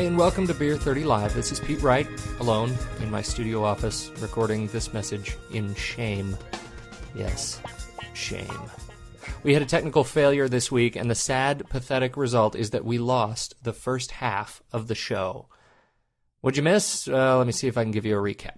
and welcome to Beer 30 Live. This is Pete Wright, alone in my studio office, recording this message in shame. Yes, shame. We had a technical failure this week, and the sad, pathetic result is that we lost the first half of the show. What'd you miss? Let me see if I can give you a recap.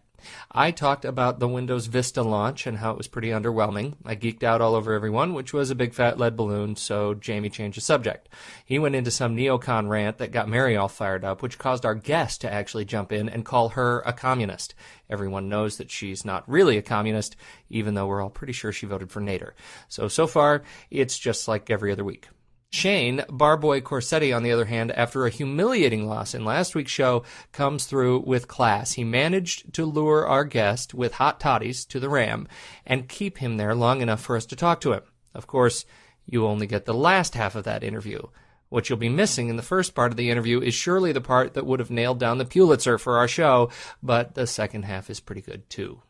I talked about the Windows Vista launch and how it was pretty underwhelming. I geeked out all over everyone, which was a big fat lead balloon, so Jamie changed the subject. He went into some neocon rant that got Mary all fired up, which caused our guest to actually jump in and call her a communist. Everyone knows that she's not really a communist, even though we're all pretty sure she voted for Nader. So far, it's just like every other week. Shane, Barboy Corsetti, on the other hand, after a humiliating loss in last week's show, comes through with class. He managed to lure our guest with hot toddies to the Ram and keep him there long enough for us to talk to him. Of course, you only get the last half of that interview. What you'll be missing in the first part of the interview is surely the part that would have nailed down the Pulitzer for our show, but the second half is pretty good too.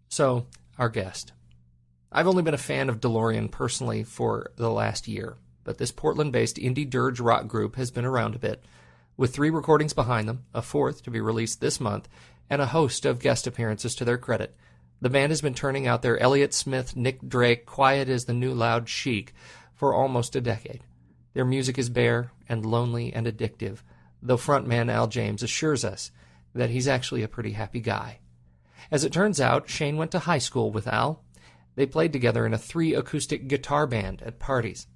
So, our guest. I've only been a fan of Dolorean personally for the last year, but this Portland-based indie dirge rock group has been around a bit, with 3 recordings behind them, a 4th to be released this month, and a host of guest appearances to their credit. The band has been turning out their Elliott Smith, Nick Drake, quiet as the new loud chic for almost a decade. Their music is bare and lonely and addictive, though frontman Al James assures us that he's actually a pretty happy guy. As it turns out, Shane went to high school with Al. They played together in a 3 acoustic guitar band at parties.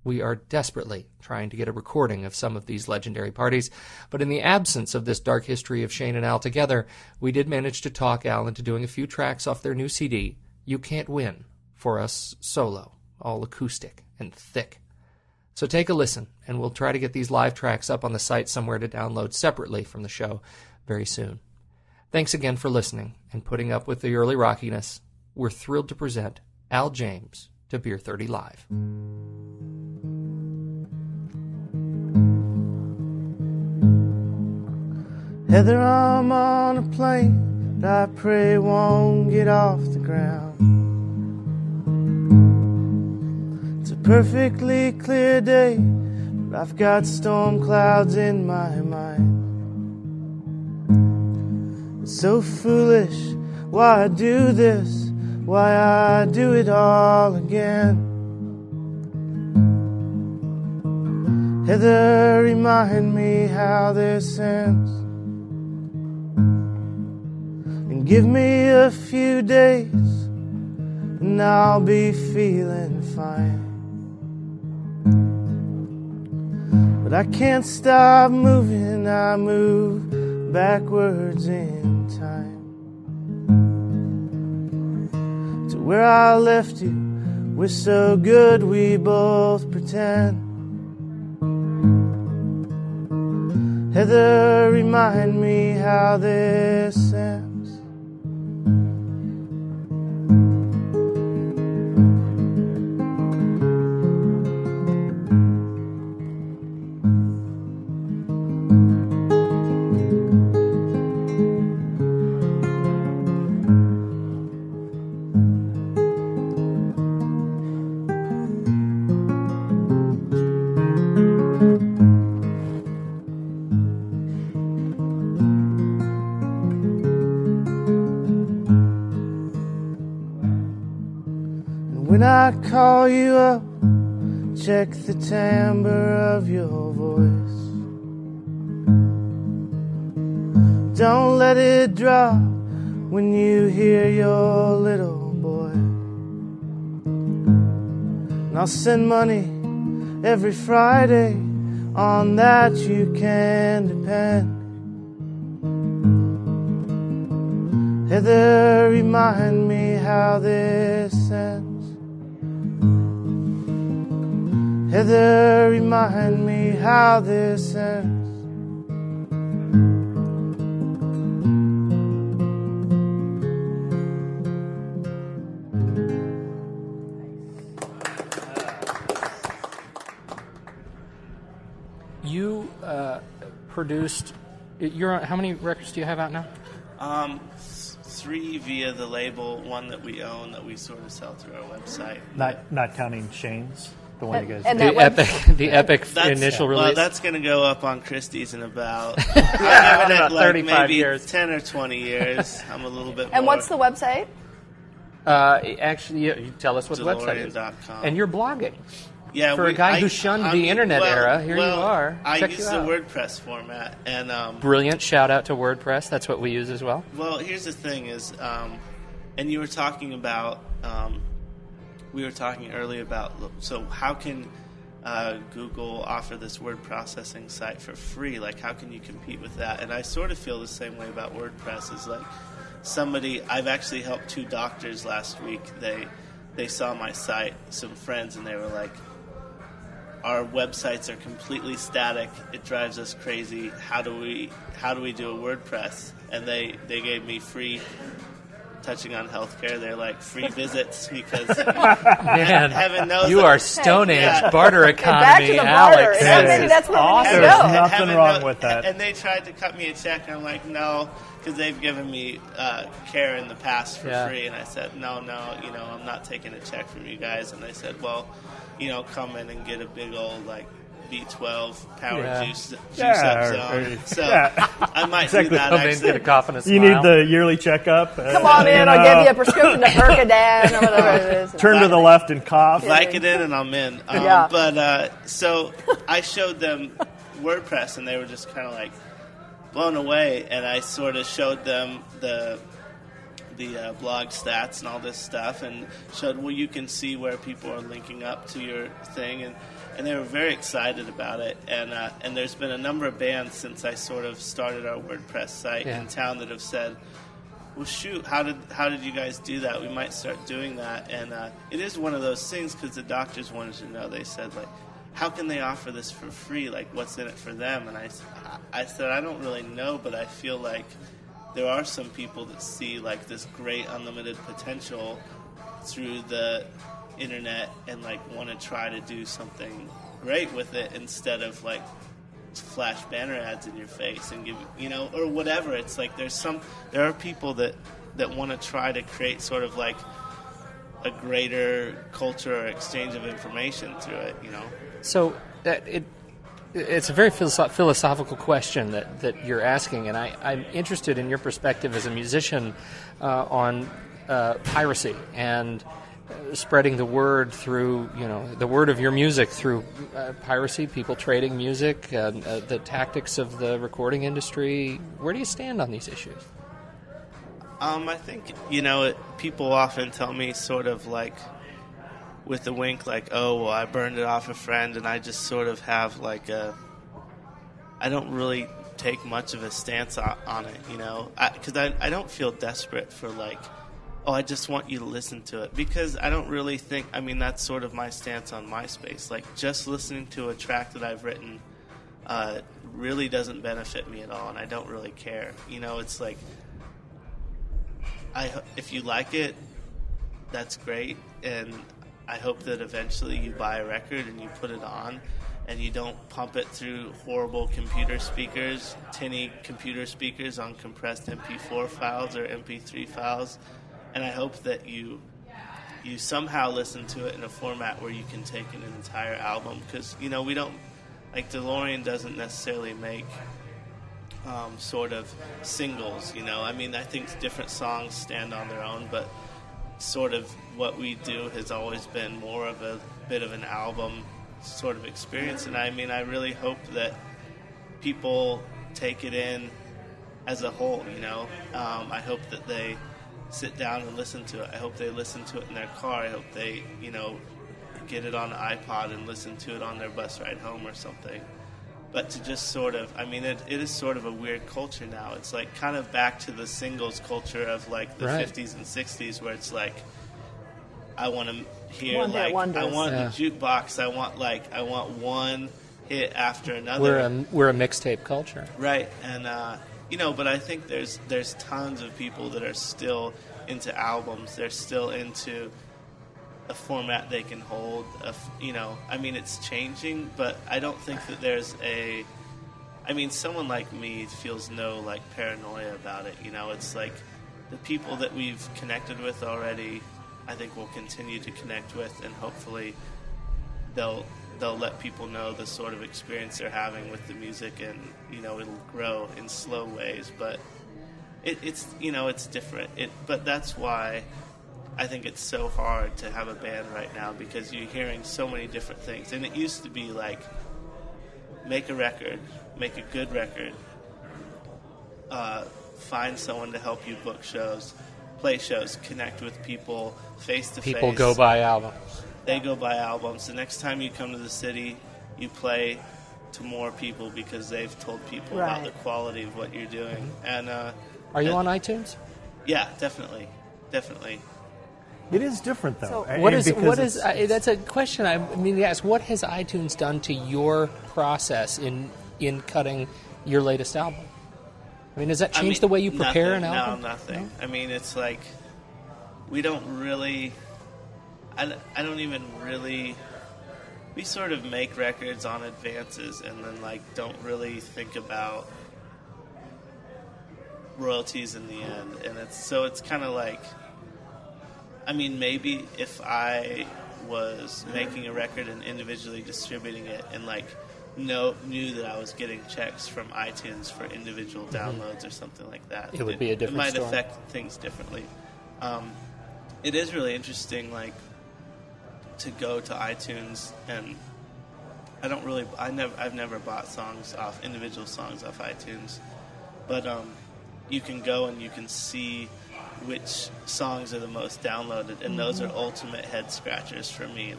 We are desperately trying to get a recording of some of these legendary parties, but in the absence of this dark history of Shane and Al together, we did manage to talk Al into doing a few tracks off their new CD, You Can't Win, for us solo, all acoustic and thick. So take a listen, and we'll try to get these live tracks up on the site somewhere to download separately from the show very soon. Thanks again for listening and putting up with the early rockiness. We're thrilled to present Al James to Beer 30 Live. Heather, I'm on a plane that I pray won't get off the ground. It's a perfectly clear day, but I've got storm clouds in my mind. It's so foolish, why I do this, why I do it all again. Heather, remind me how this ends. Give me a few days and I'll be feeling fine. But I can't stop moving, I move backwards in time. To where I left you, we're so good we both pretend. Heather, remind me how this ends. When I call you up, check the timbre of your voice. Don't let it drop when you hear your little boy. And I'll send money every Friday, on that you can depend. Heather, remind me how this ends. Heather, remind me how this ends. You produced. You're on, how many records do you have out now? 3 via the label, 1 that we own that we sort of sell through our website. Not counting Shane's? The one you guys. And The epic initial release. Well, that's going to go up on Christie's in about, I'll give it about like 35 maybe years. 10 or 20 years. I'm a little bit more. And what's the website? Actually, you tell us what the website is. Dolorean.com. And you're blogging. Yeah, For a guy who shunned the internet era, here you are. I Check use you the out. WordPress format, and Brilliant shout out to WordPress. That's what we use as well. well, here's the thing: is and you were talking about we were talking earlier about so how can Google offer this word processing site for free? Like, how can you compete with that? And I sort of feel the same way about WordPress. Is like I've actually helped 2 doctors last week. They saw my site, some friends, and they were like, our websites are completely static. It drives us crazy. How do we do a WordPress? And they gave me free, touching on healthcare, they're like free visits because Man, heaven knows you are Stone Age Yeah. barter Hey, back to economy, the Alex. barter. Yeah, maybe that's where we need to There's go. nothing Heaven wrong knows- with that. And they tried to cut me a check, and I'm like, no, because they've given me care in the past for free. And I said, no, I'm not taking a check from you guys. And they said, well, come in and get a big old, like, B12 power juice up zone. So I might do that, Come in, get a actually. cough and a smile. You need the yearly checkup. Come on in, I'll give you a prescription of Percodan or whatever it is. Turn to the left and cough. Vicodin and I'm in. Yeah. But so I showed them WordPress, and they were just kind of like blown away. And I sort of showed them the blog stats and all this stuff, and showed, well, you can see where people are linking up to your thing, and they were very excited about it. And there's been a number of bands since I sort of started our WordPress site in town that have said, well, shoot, how did you guys do that? We might start doing that. And it is one of those things, because the doctors wanted to know. They said, like, how can they offer this for free? Like, what's in it for them? And I said, I don't really know, but I feel like there are some people that see, like, this great unlimited potential through the internet and, like, want to try to do something great with it instead of, like, flash banner ads in your face and give, or whatever. It's like there are people that want to try to create sort of like a greater culture or exchange of information through it, So it's a very philosophical question that you're asking, and I'm interested in your perspective as a musician on piracy and spreading the word through, the word of your music through piracy, people trading music, the tactics of the recording industry. Where do you stand on these issues? I think, people often tell me sort of like with a wink, like, oh, well, I burned it off a friend, and I just sort of have like I don't really take much of a stance on it, because I don't feel desperate for like, oh, I just want you to listen to it, because I don't really think, that's sort of my stance on MySpace. Like, just listening to a track that I've written really doesn't benefit me at all, and I don't really care. It's like, if you like it, that's great, and I hope that eventually you buy a record and you put it on, and you don't pump it through horrible computer speakers, tinny computer speakers on compressed MP4 files or MP3 files. And I hope that you somehow listen to it in a format where you can take an entire album, because we don't, like, Dolorean doesn't necessarily make sort of singles. I think different songs stand on their own, but sort of what we do has always been more of a bit of an album sort of experience. And I really hope that people take it in as a whole. I hope that they sit down and listen to it. I hope they listen to it in their car. I hope they, get it on an iPod and listen to it on their bus ride home or something. But to just sort of, it is sort of a weird culture now. It's like kind of back to the singles culture of like the 50s and 60s, where it's like, I want to hear, One hit wonders. I want a jukebox. I want one hit after another. We're a mixtape culture, right? And but I think there's tons of people that are still into albums. They're still into a format they can hold. It's changing, but I don't think that there's someone like me feels no like paranoia about it. It's like the people that we've connected with already, I think we'll continue to connect with, and hopefully they'll let people know the sort of experience they're having with the music, and it'll grow in slow ways, but it's different. But that's why I think it's so hard to have a band right now, because you're hearing so many different things. And it used to be like, make a record, make a good record, find someone to help you book shows, play shows, connect with people face to face. People go buy albums. They go buy albums. The next time you come to the city, you play to more people because they've told people about the quality of what you're doing. And are you on iTunes? Yeah, definitely. It is different, though. So that's a question I mean to ask. What has iTunes done to your process in cutting your latest album? I mean, does that change the way you prepare an album? No, nothing. No? I mean, it's like, we don't really... I don't even really... We sort of make records on advances and then, don't really think about royalties in the end. And it's kind of like... I mean, maybe if I was making a record and individually distributing it and, knew that I was getting checks from iTunes for individual downloads or something like that, it would be a different story. It might affect things differently. It is really interesting, to go to iTunes, and I've never bought individual songs off iTunes, but you can go and you can see which songs are the most downloaded, and those are ultimate head scratchers for me.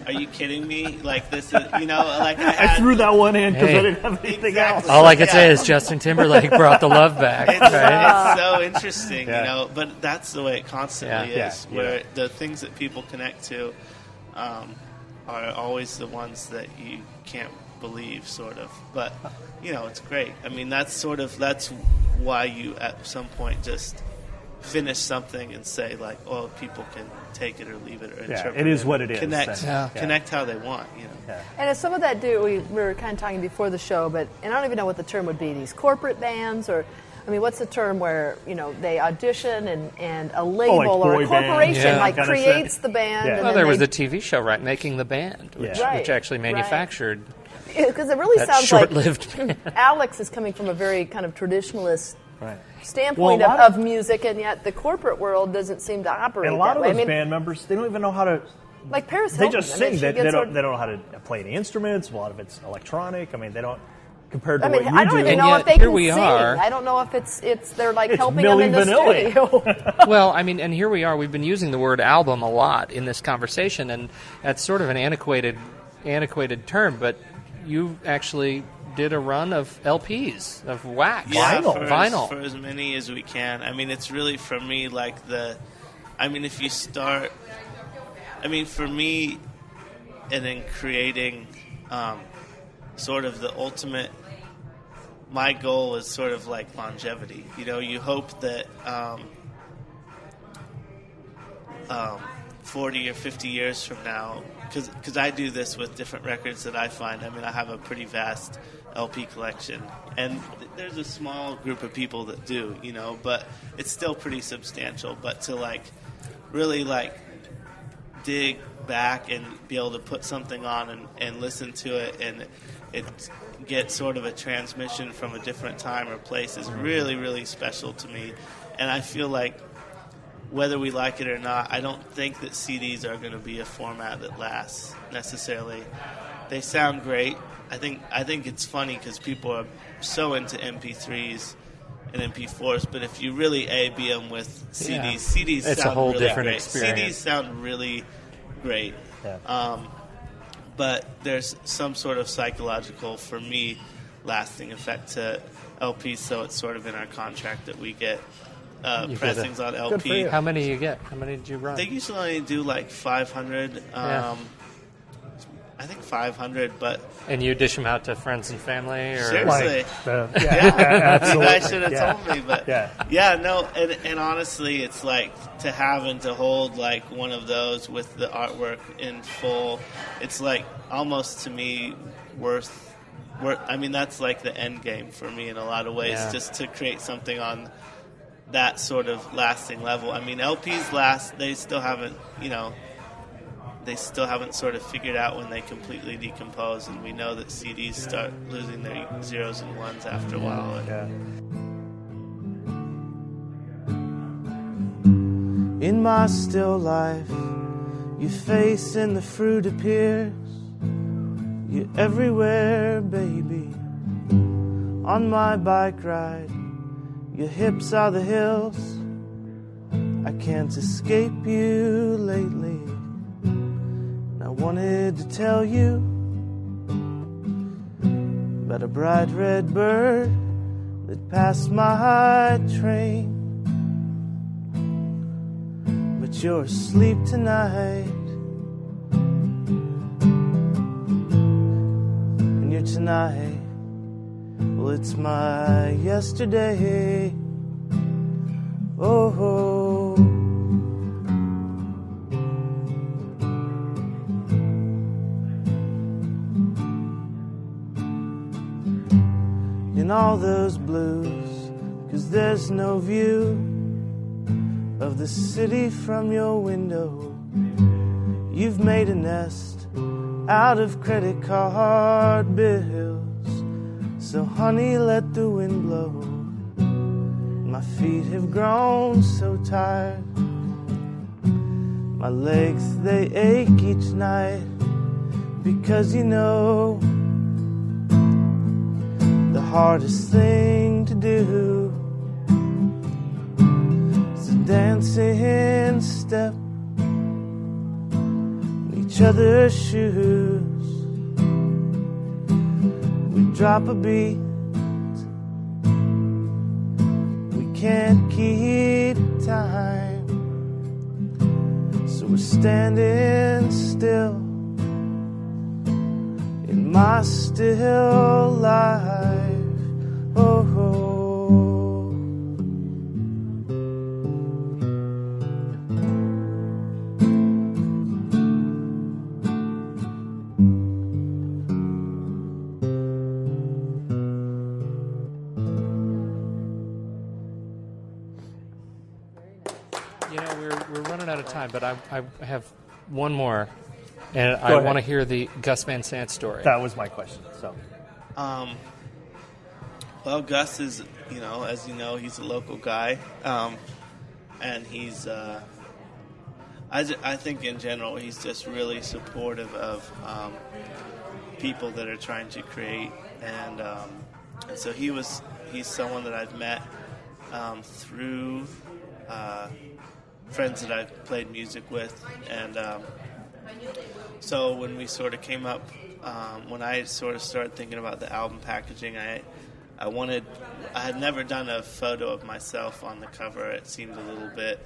Are you kidding me? This is, I threw that one in because I didn't have anything else. All I could say is Justin Timberlake brought the love back. It's so interesting, but that's the way it constantly is, where the things that people connect to are always the ones that you can't believe, sort of. But, it's great. I mean, that's why you at some point just finish something and say, people can take it or leave it or interpret it is what it is. Connect how they want, And as some of that we were kind of talking before the show, and I don't even know what the term would be, these corporate bands, or, what's the term where, they audition and a label or a corporation creates the band. Yeah. And there was a TV show, right, Making the Band, which actually manufactured because it really sounds short-lived like Alex is coming from a very kind of traditionalist standpoint well, of music, and yet the corporate world doesn't seem to operate and a lot that of way. those band members, they don't even know how to... Like Paris They Hilton. just sing. They don't know how to play the instruments. A lot of it's electronic. I mean, they don't... Compared to what you do. I don't even know if they can sing. I don't know if it's they're helping them in the studio. Well, I mean, and here we are. We've been using the word album a lot in this conversation, and that's sort of an antiquated term, but you actually did a run of LPs, of wax, vinyl. For as many as we can. I mean, it's really, for me, if you start... for me, and in creating sort of the ultimate... My goal is sort of like longevity. You hope that 40 or 50 years from now, because I do this with different records that I find. I have a pretty vast LP collection, and there's a small group of people that do, but it's still pretty substantial. But to really dig back and be able to put something on and listen to it, and it get sort of a transmission from a different time or place is really, really special to me. And I feel like whether we like it or not, I don't think that CDs are going to be a format that lasts necessarily. They sound great. I think it's funny because people are so into MP3s and MP4s, but if you really A/B them with CDs, CDs it's sound a whole really different great. experience. CDs sound really great. Yeah. But there's some sort of psychological, for me, lasting effect to LPs, so it's sort of in our contract that we get pressings on LP. How many you get? How many did you run? They usually only do 500. I think 500, but... And you dish them out to friends and family? Or seriously. Absolutely. You guys should have told me, but... And honestly, it's to have and to hold one of those with the artwork in full, it's almost to me worth... that's the end game for me in a lot of ways, just to create something on that sort of lasting level. LPs last, they still haven't, they still haven't sort of figured out when they completely decompose, and we know that CDs start losing their zeros and ones after a while. Yeah. In my still life, your face and the fruit appears. You're everywhere, baby. On my bike ride, your hips are the hills. I can't escape you lately. And I wanted to tell you about a bright red bird that passed my train. But you're asleep tonight, and you're tonight. Well, it's my yesterday. Oh, in all those blues, 'cause there's no view of the city from your window. You've made a nest out of credit card bills. So honey, let the wind blow. My feet have grown so tired. My legs, they ache each night. Because you know, the hardest thing to do is to dance in step in each other's shoes. We drop a beat, we can't keep time, so we're standing still in my still life. Oh, we're running out of time, but I have one more, and I want to hear the Gus Van Sant story. That was my question. So, well, Gus is, as you know, he's a local guy, and he's, I think in general, he's just really supportive of people that are trying to create, and so he's someone that I've met through friends that I've played music with, and so when we sort of came up, when I sort of started thinking about the album packaging, I had never done a photo of myself on the cover. It seemed a little bit,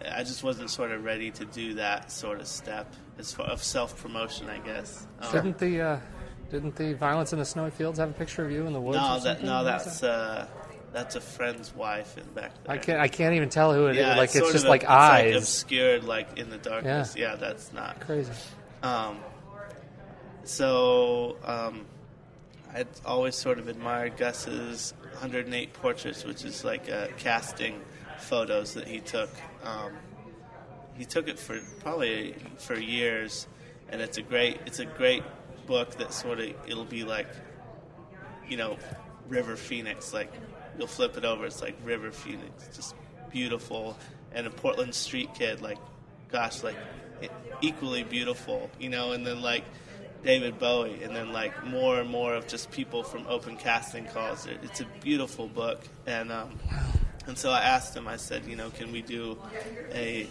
I just wasn't sort of ready to do that sort of step as far of self-promotion, I guess. Didn't the Violence in the Snowy Fields have a picture of you in the woods? That's a friend's wife in back there. I can't even tell who it is. Like it's just like eyes. It's like obscured, like in the darkness. Yeah, that's not crazy. I'd always sort of admired Gus's 108 portraits, which is like casting photos that he took. He took it for years, and it's a great book that sort of, it'll be like, River Phoenix, like you'll flip it over, it's like River Phoenix, just beautiful, and a Portland street kid, like equally beautiful, and then like David Bowie, and then like more and more of just people from open casting calls. It's a beautiful book, and so I asked him, I said, can we do a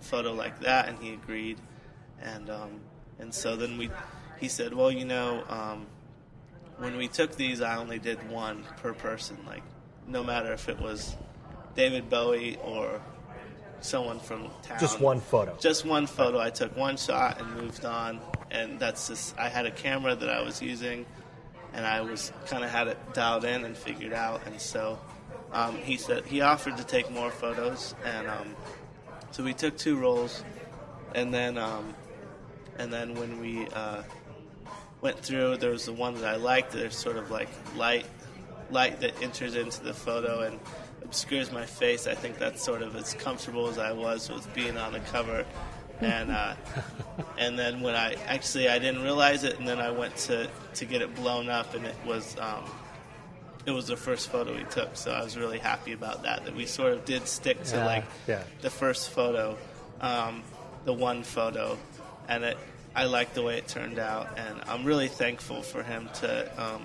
photo like that? And he agreed, and so then he said, well, when we took these, I only did one per person, like no matter if it was David Bowie or someone from town. Just one photo. Just one photo. I took one shot and moved on, and that's just, I had a camera that I was using, and I was kind of had it dialed in and figured out, and so he said he offered to take more photos, and so we took 2 rolls, and then when we went through, there was the one that I liked. There's sort of like light that enters into the photo and obscures my face. I think that's sort of as comfortable as I was with being on the cover. And then when I didn't realize it, and then I went to get it blown up, and it was the first photo he took. So I was really happy about that we sort of did stick to the first photo, the one photo, and I like the way it turned out, and I'm really thankful for him to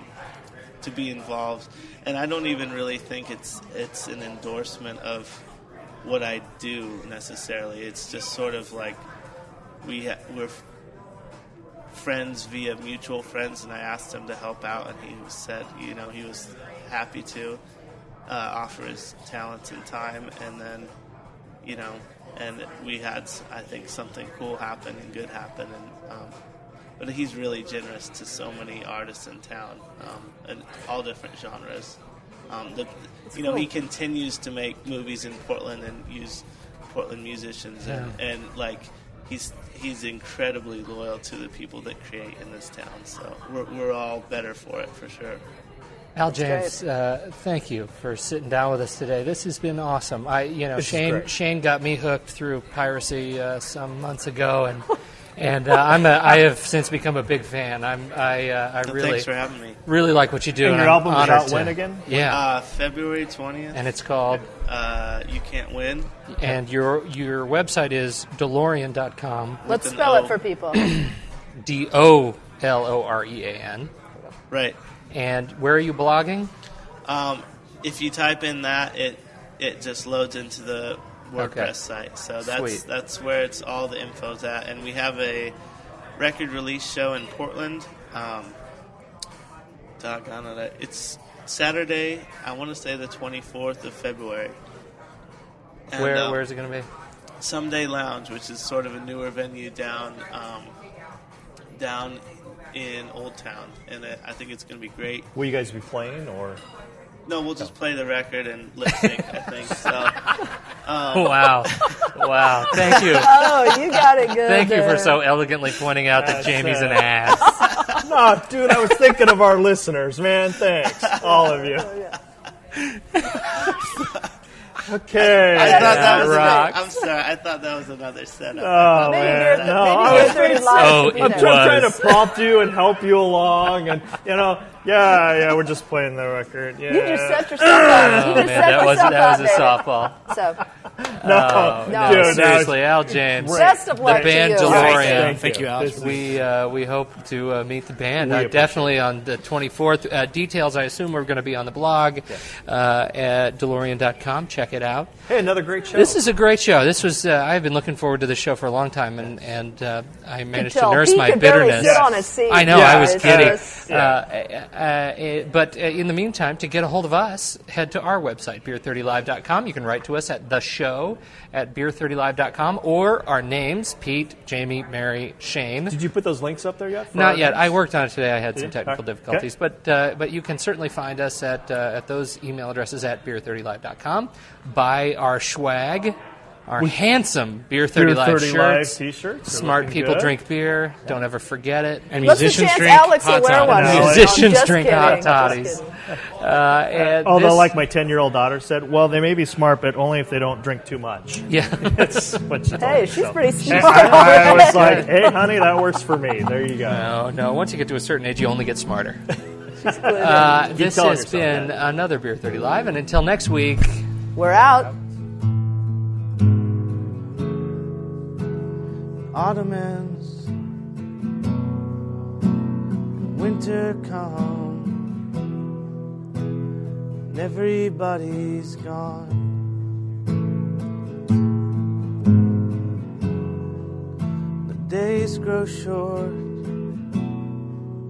be involved. And I don't even really think it's an endorsement of what I do necessarily. It's just sort of like we're friends via mutual friends, and I asked him to help out, and he said, he was happy to offer his talents and time, and then, and we had, I think, something cool happen and good happen, and but he's really generous to so many artists in town, and all different genres. Cool. He continues to make movies in Portland and use Portland musicians, and like he's incredibly loyal to the people that create in this town. So we're all better for it, for sure. Al James, thank you for sitting down with us today. This has been awesome. Shane got me hooked through Piracy some months ago, and I have since become a big fan. I really thanks for having me. Really like what you do. And your album is out when again? Yeah, February 20th. And it's called You Can't Win. And your website is Dolorean.com. Let's spell it for people. DOLOREAN. Right. And where are you blogging? If you type in that, it just loads into the WordPress site. So that's where it's all the info's at. And we have a record release show in Portland. It's Saturday, I want to say the 24th of February. And, where is it going to be? Someday Lounge, which is sort of a newer venue down in Old Town, and I think it's going to be great. Will you guys be playing, or? No, we'll just play the record and lip sync, I think. So, Wow. Thank you. Oh, you got it good. Thank you for so elegantly pointing out that Jamie's an ass. No, dude, I was thinking of our listeners, man. Thanks, all of you. Okay. I thought that was rocks. I'm sorry. I thought that was another setup. Oh, man. I'm trying to prompt you and help you along, and we're just playing the record. Yeah. You just set yourself up. That was a softball. So. No, dude, seriously, Al James. Best of luck the band to you. Dolorean. Thank you, Alex. We hope to meet the band definitely on the 24th. Details, I assume, are going to be on the blog at Dolorean.com. Check it out. Hey, another great show. This is a great show. This was I've been looking forward to this show for a long time, and I managed to nurse my bitterness. Sit on a seat. I know, I was kidding. Yes. But in the meantime, to get a hold of us, head to our website, beer30live.com. You can write to us at the show at beer30live.com, or our names, Pete, Jamie, Mary, Shane. Did you put those links up there yet? Not yet. I worked on it today. I had some technical difficulties. Okay. But you can certainly find us at those email addresses at beer30live.com. Buy our swag. Our handsome Beer 30 Live shirts. T-shirts. Smart people drink beer. Don't ever forget it. And musicians drink Alex hot toddies. Musicians drink hot toddies. Although, like my 10-year-old daughter said, well, they may be smart, but only if they don't drink too much. Yeah. That's what she told me. Hey, she's pretty smart. I was like, hey, honey, that works for me. There you go. No. Once you get to a certain age, you only get smarter. She's good. This has been another Beer 30 Live, and until next week, we're out. Autumn ends, winter comes, and everybody's gone. The days grow short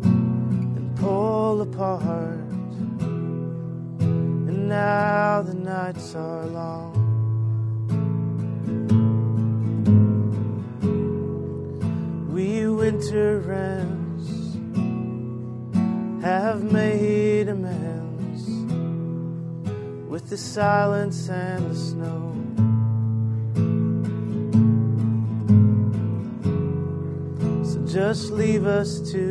and pull apart, and now the nights are long. We winter wrens have made amends with the silence and the snow. So just leave us to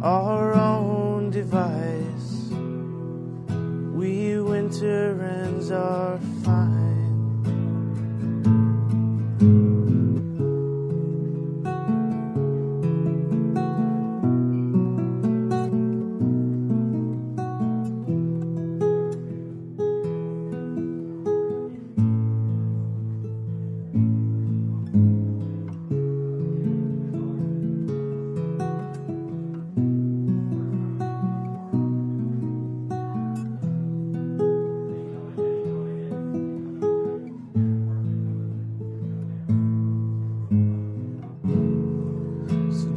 our own device. We winter wrens are fine.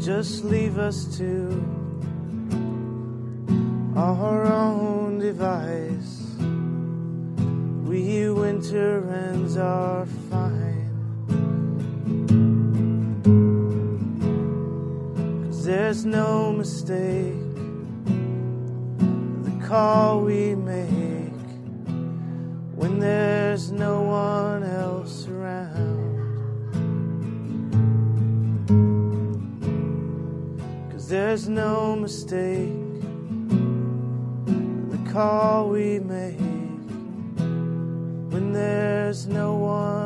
just leave us to our own device. We winter ends are fine, 'cause there's no mistake the call we make when there's no one else around. 'Cause there's no mistake the call we make when there's no one